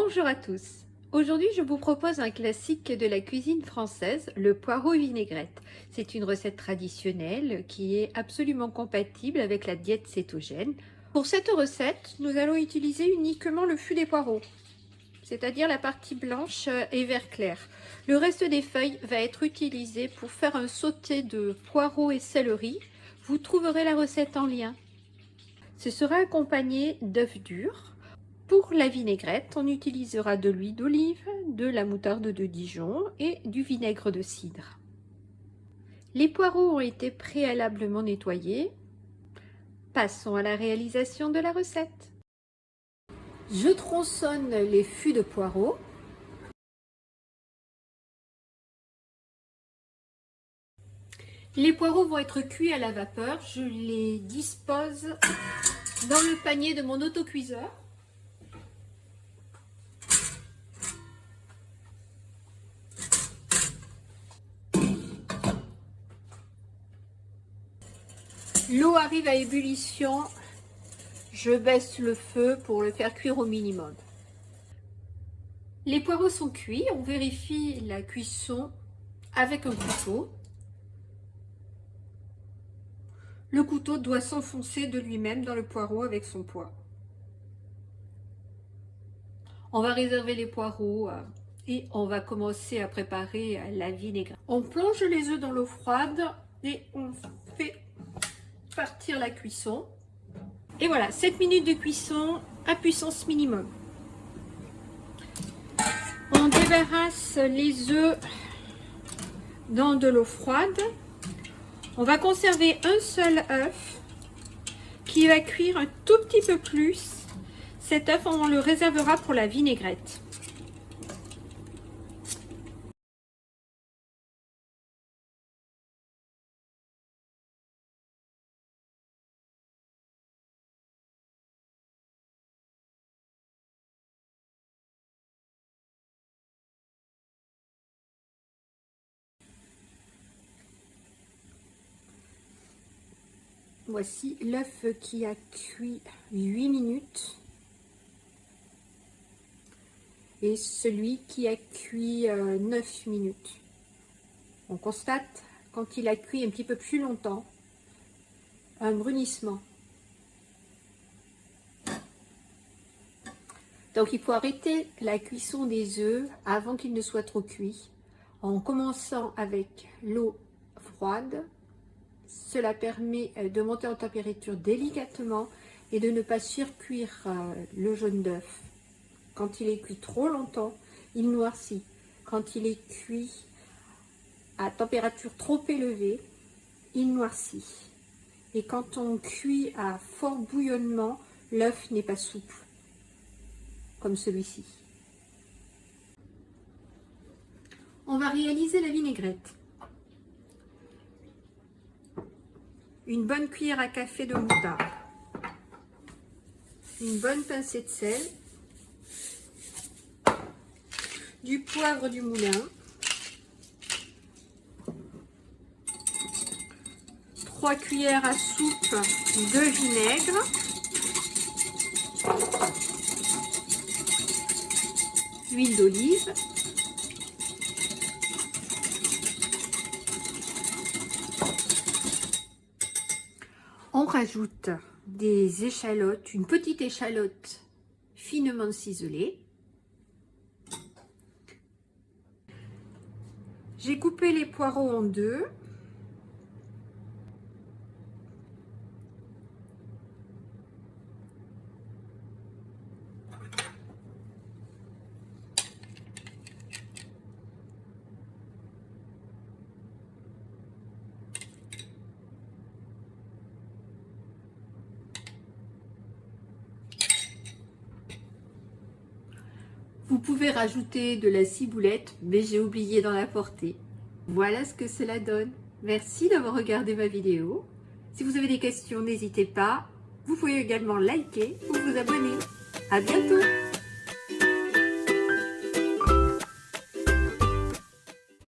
Bonjour à tous. Aujourd'hui, je vous propose un classique de la cuisine française, le poireau vinaigrette. C'est une recette traditionnelle qui est absolument compatible avec la diète cétogène. Pour cette recette, nous allons utiliser uniquement le fût des poireaux, c'est-à-dire la partie blanche et vert clair. Le reste des feuilles va être utilisé pour faire un sauté de poireaux et céleri. Vous trouverez la recette en lien. Ce sera accompagné d'œufs durs. Pour la vinaigrette, on utilisera de l'huile d'olive, de la moutarde de Dijon et du vinaigre de cidre. Les poireaux ont été préalablement nettoyés. Passons à la réalisation de la recette. Je tronçonne les fûts de poireaux. Les poireaux vont être cuits à la vapeur. Je les dispose dans le panier de mon autocuiseur. L'eau arrive à ébullition, je baisse le feu pour le faire cuire au minimum. Les poireaux sont cuits, on vérifie la cuisson avec un couteau. Le couteau doit s'enfoncer de lui-même dans le poireau avec son poids. On va réserver les poireaux et on va commencer à préparer la vinaigrette. On plonge les œufs dans l'eau froide et on fait partir la cuisson. Et voilà, 7 minutes de cuisson à puissance minimum. On débarrasse les œufs dans de l'eau froide. On va conserver un seul œuf qui va cuire un tout petit peu plus. Cet œuf, on le réservera pour la vinaigrette. Voici l'œuf qui a cuit 8 minutes et celui qui a cuit 9 minutes. On constate, quand il a cuit un petit peu plus longtemps, un brunissement. Donc il faut arrêter la cuisson des œufs avant qu'ils ne soient trop cuits, en commençant avec l'eau froide. Cela permet de monter en température délicatement et de ne pas surcuire le jaune d'œuf. Quand il est cuit trop longtemps, il noircit. Quand il est cuit à température trop élevée, il noircit. Et quand on cuit à fort bouillonnement, l'œuf n'est pas souple, comme celui-ci. On va réaliser la vinaigrette. Une bonne cuillère à café de moutarde, une bonne pincée de sel, du poivre du moulin, 3 cuillères à soupe de vinaigre, l'huile d'olive, on rajoute des échalotes, une petite échalote finement ciselée. J'ai coupé les poireaux en deux. Vous pouvez rajouter de la ciboulette, mais j'ai oublié d'en apporter. Voilà ce que cela donne. Merci d'avoir regardé ma vidéo. Si vous avez des questions, n'hésitez pas. Vous pouvez également liker ou vous abonner. À bientôt!